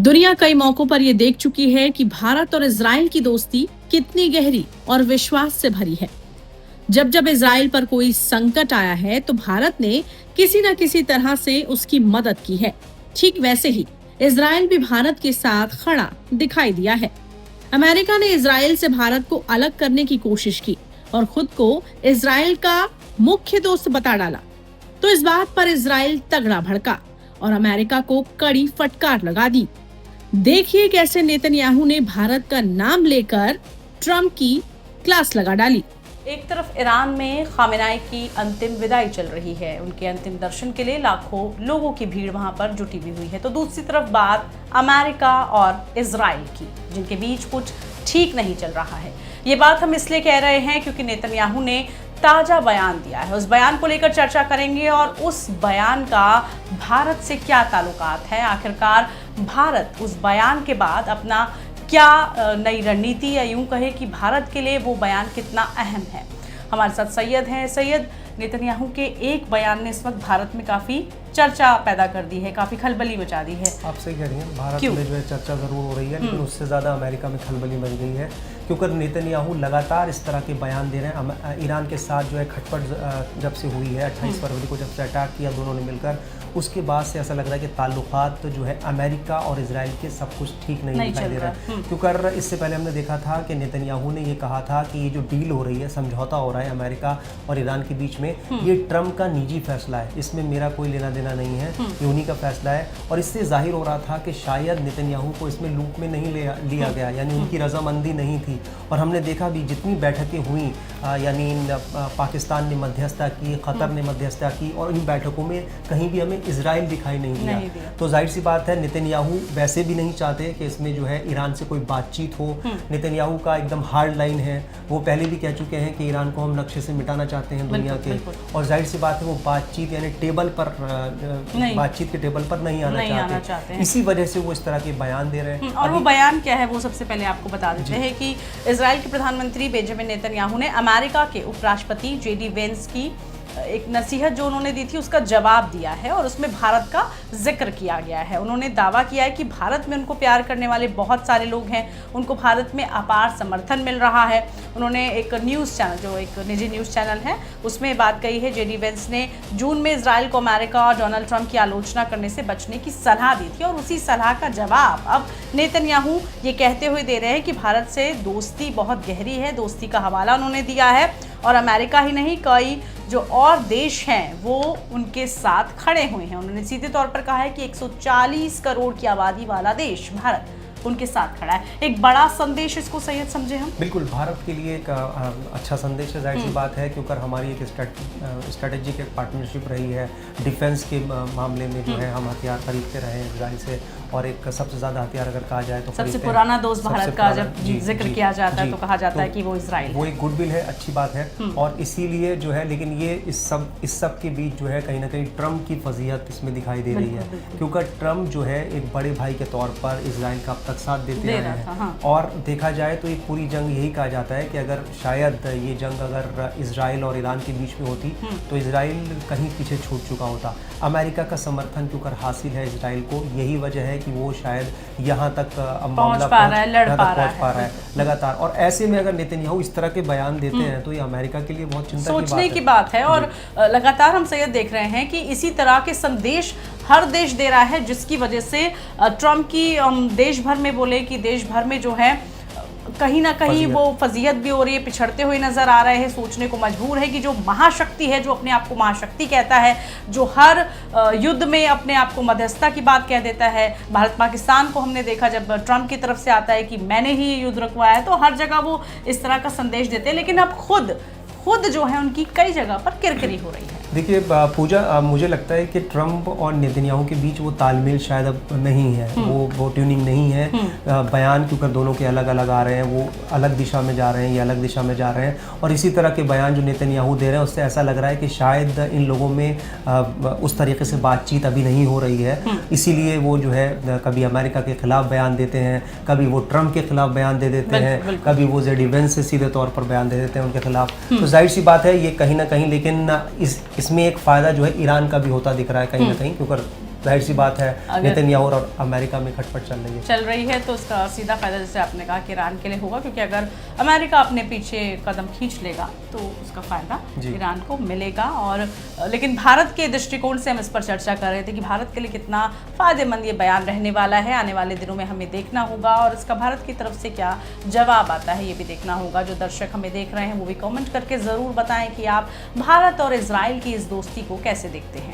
दुनिया कई मौकों पर ये देख चुकी है कि भारत और इजराइल की दोस्ती कितनी गहरी और विश्वास से भरी है। जब जब इजराइल पर कोई संकट आया है तो भारत ने किसी न किसी तरह से उसकी मदद की है। ठीक वैसे ही इजराइल भी भारत के साथ खड़ा दिखाई दिया है। अमेरिका ने इजराइल से भारत को अलग करने की कोशिश की और खुद को इजराइल का मुख्य दोस्त बता डाला, तो इस बात पर इजराइल तगड़ा भड़का और अमेरिका को कड़ी फटकार लगा दी। देखिए कैसे नेतन्याहू ने भारत का नाम लेकर ट्रंप की क्लास लगा डाली। एक तरफ ईरान में खामेनाई की अंतिम विदाई चल रही है, उनके अंतिम दर्शन के लिए लाखों लोगों की भीड़ वहां पर जुटी भी हुई है, तो दूसरी तरफ बात अमेरिका और इजराइल की, जिनके बीच कुछ ठीक नहीं चल रहा है। ये बात हम इसलिए कह रहे हैं क्योंकि नेतन्याहू ने ताजा बयान दिया है। उस बयान को लेकर चर्चा करेंगे और उस बयान का भारत से क्या ताल्लुकात है, आखिरकार भारत उस बयान के बाद अपना क्या नई रणनीति, या यूं कहे कि भारत के लिए वो बयान कितना अहम है। हमारे साथ सैयद हैं। सैयद, नेतन्याहू के एक बयान ने इस वक्त भारत में काफ़ी चर्चा पैदा कर दी है, काफ़ी खलबली मचा दी है। आप सही कह रही हैं, भारत में जो है चर्चा ज़रूर हो रही है, लेकिन उससे ज़्यादा अमेरिका में खलबली मच गई है, क्योंकि नेतन्याहू लगातार इस तरह के बयान दे रहे हैं। ईरान के साथ जो है खटपट जब से हुई है, 28 फरवरी को जब से अटैक किया दोनों ने मिलकर, उसके बाद से ऐसा लग रहा है कि ताल्लुकात तो जो है अमेरिका और इजराइल के सब कुछ ठीक नहीं दिखाई दे रहा है। क्योंकि इससे पहले हमने देखा था कि नेतन्याहू ने ये कहा था कि ये जो डील हो रही है, समझौता हो रहा है अमेरिका और ईरान के बीच में, ये ट्रंप का निजी फैसला है, इसमें मेरा कोई लेना देना नहीं है, ये उन्हीं का फैसला है। और इससे जाहिर हो रहा था कि शायद नेतन्याहू को इसमें लूप में नहीं लिया गया, यानी उनकी रजामंदी नहीं थी। और हमने देखा भी जितनी बैठकें हुई, यानी पाकिस्तान ने मध्यस्थता की, कतर ने मध्यस्थता की, और इन बैठकों में कहीं भी हमें इजराइल दिखाई नहीं दिया। तो जाहिर सी बात है, नेतन्याहू वैसे भी नहीं चाहते कि इसमें जो है ईरान से कोई बातचीत हो। नेतन्याहू का एकदम हार्ड लाइन है, वो पहले भी कह चुके हैं कि ईरान को हम नक्शे से मिटाना चाहते हैं दुनिया के, और जाहिर सी बात है वो बातचीत यानी टेबल पर बातचीत के टेबल पर नहीं आना चाहते हैं। इसी वजह से वो इस तरह के बयान दे रहे हैं। और वो बयान क्या है, वो सबसे पहले आपको बता देते हैं कि इजराइल के प्रधानमंत्री बेंजामिन नेतन्याहू ने अमेरिका के उपराष्ट्रपति जेडी वेंस की एक नसीहत जो उन्होंने दी थी उसका जवाब दिया है, और उसमें भारत का जिक्र किया गया है। उन्होंने दावा किया है कि भारत में उनको प्यार करने वाले बहुत सारे लोग हैं, उनको भारत में अपार समर्थन मिल रहा है। उन्होंने एक न्यूज़ चैनल, जो एक निजी न्यूज़ चैनल है, उसमें बात कही है। जेडी वेंस ने जून में इजराइल को अमेरिका और डोनाल्ड ट्रंप की आलोचना करने से बचने की सलाह दी थी, और उसी सलाह का जवाब अब नेतन्याहू ये कहते हुए दे रहे हैं कि भारत से दोस्ती बहुत गहरी है। दोस्ती का हवाला उन्होंने दिया है, और अमेरिका ही नहीं, कई जो और देश हैं वो उनके साथ खड़े हुए हैं। उन्होंने सीधे तौर पर कहा है कि 140 करोड़ की आबादी वाला देश भारत उनके साथ खड़ा है। एक बड़ा संदेश इसको सैयद समझे हम? बिल्कुल, भारत के लिए एक अच्छा संदेश है, जाहिर सी बात है, क्योंकि हमारी एक स्ट्रेटेजिक एक पार्टनरशिप रही है। डिफेंस के मामले में जो है हम हथियार खरीदते रहे हैं इजराइल से, और एक सबसे ज़्यादा हथियार अगर कहा जाए तो सबसे पुराना दोस्त भारत का जब जिक्र किया जाता है तो कहा जाता है कि वो इजराइल है। वो एक गुडविल है, अच्छी बात है, और इसीलिए जो है, लेकिन ये इस सब के बीच जो है कहीं ना कहीं ट्रंप की फजीहत इसमें दिखाई दे रही है, क्योंकि ट्रंप जो है एक बड़े भाई के तौर पर इजराइल का अब तक साथ देते रहे हैं। और देखा जाए तो ये पूरी जंग यही कहा जाता है कि अगर शायद ये जंग अगर इजराइल और ईरान के बीच में होती तो इजराइल कहीं पीछे छूट चुका होता। अमेरिका का समर्थन क्योंकि हासिल है इजराइल को, यही वजह है कि वो शायद यहाँ तक पहुँच पा रहा है लगातार। और ऐसे में अगर नेतन्याहू इस तरह के बयान देते हैं तो ये अमेरिका के लिए बहुत चिंता सोचने की बात है। और लगातार हम सैयद देख रहे हैं कि इसी तरह के संदेश हर देश दे रहा है, जिसकी वजह से ट्रंप की देश भर में बोले कि देश भर में जो है कहीं ना कहीं वो फजीहत भी हो रही है, पिछड़ते हुए नजर आ रहे हैं। सोचने को मजबूर है कि जो महाशक्ति है, जो अपने आप को महाशक्ति कहता है, जो हर युद्ध में अपने आप को मध्यस्थता की बात कह देता है, भारत पाकिस्तान को हमने देखा जब ट्रंप की तरफ से आता है कि मैंने ही युद्ध रुकवाया है, तो हर जगह वो इस तरह का संदेश देते हैं। लेकिन अब खुद जो है उनकी कई जगह पर किरकिरी हो रही है। देखिए पूजा, मुझे लगता है कि ट्रंप और नेतन्याहू के बीच वो तालमेल शायद अब नहीं है, वो ट्यूनिंग नहीं है। बयान क्योंकि दोनों के अलग अलग आ रहे हैं, वो अलग दिशा में जा रहे हैं, ये अलग दिशा में जा रहे हैं, और इसी तरह के बयान जो नेतन्याहू दे रहे हैं उससे ऐसा लग रहा है कि शायद इन लोगों में उस तरीके से बातचीत अभी नहीं हो रही है। इसीलिए वो जो है कभी अमेरिका के खिलाफ बयान देते हैं, कभी वो ट्रंप के खिलाफ बयान दे देते हैं, कभी वो जेडी वेंस से सीधे तौर पर बयान दे देते हैं उनके खिलाफ। तो जाहिर सी बात है ये कहीं ना कहीं, लेकिन इसमें एक फ़ायदा जो है ईरान का भी होता दिख रहा है कहीं ना कहीं, क्योंकि जाहिर सी बात है अगर- नेतन्याहू और अमेरिका में खटपट चल रही है तो उसका सीधा फायदा जैसे आपने कहा कि ईरान के लिए होगा, क्योंकि अगर अमेरिका अपने पीछे कदम खींच लेगा तो उसका फायदा जी। ईरान को मिलेगा। और लेकिन भारत के दृष्टिकोण से हम इस पर चर्चा कर रहे थे कि भारत के लिए कितना फायदेमंद ये बयान रहने वाला है। आने वाले दिनों में हमें देखना होगा और इसका भारत की तरफ से क्या जवाब आता है ये भी देखना होगा। जो दर्शक हमें देख रहे हैं वो भी कमेंट करके ज़रूर बताएं कि आप भारत और इजराइल की इस दोस्ती को कैसे देखते हैं।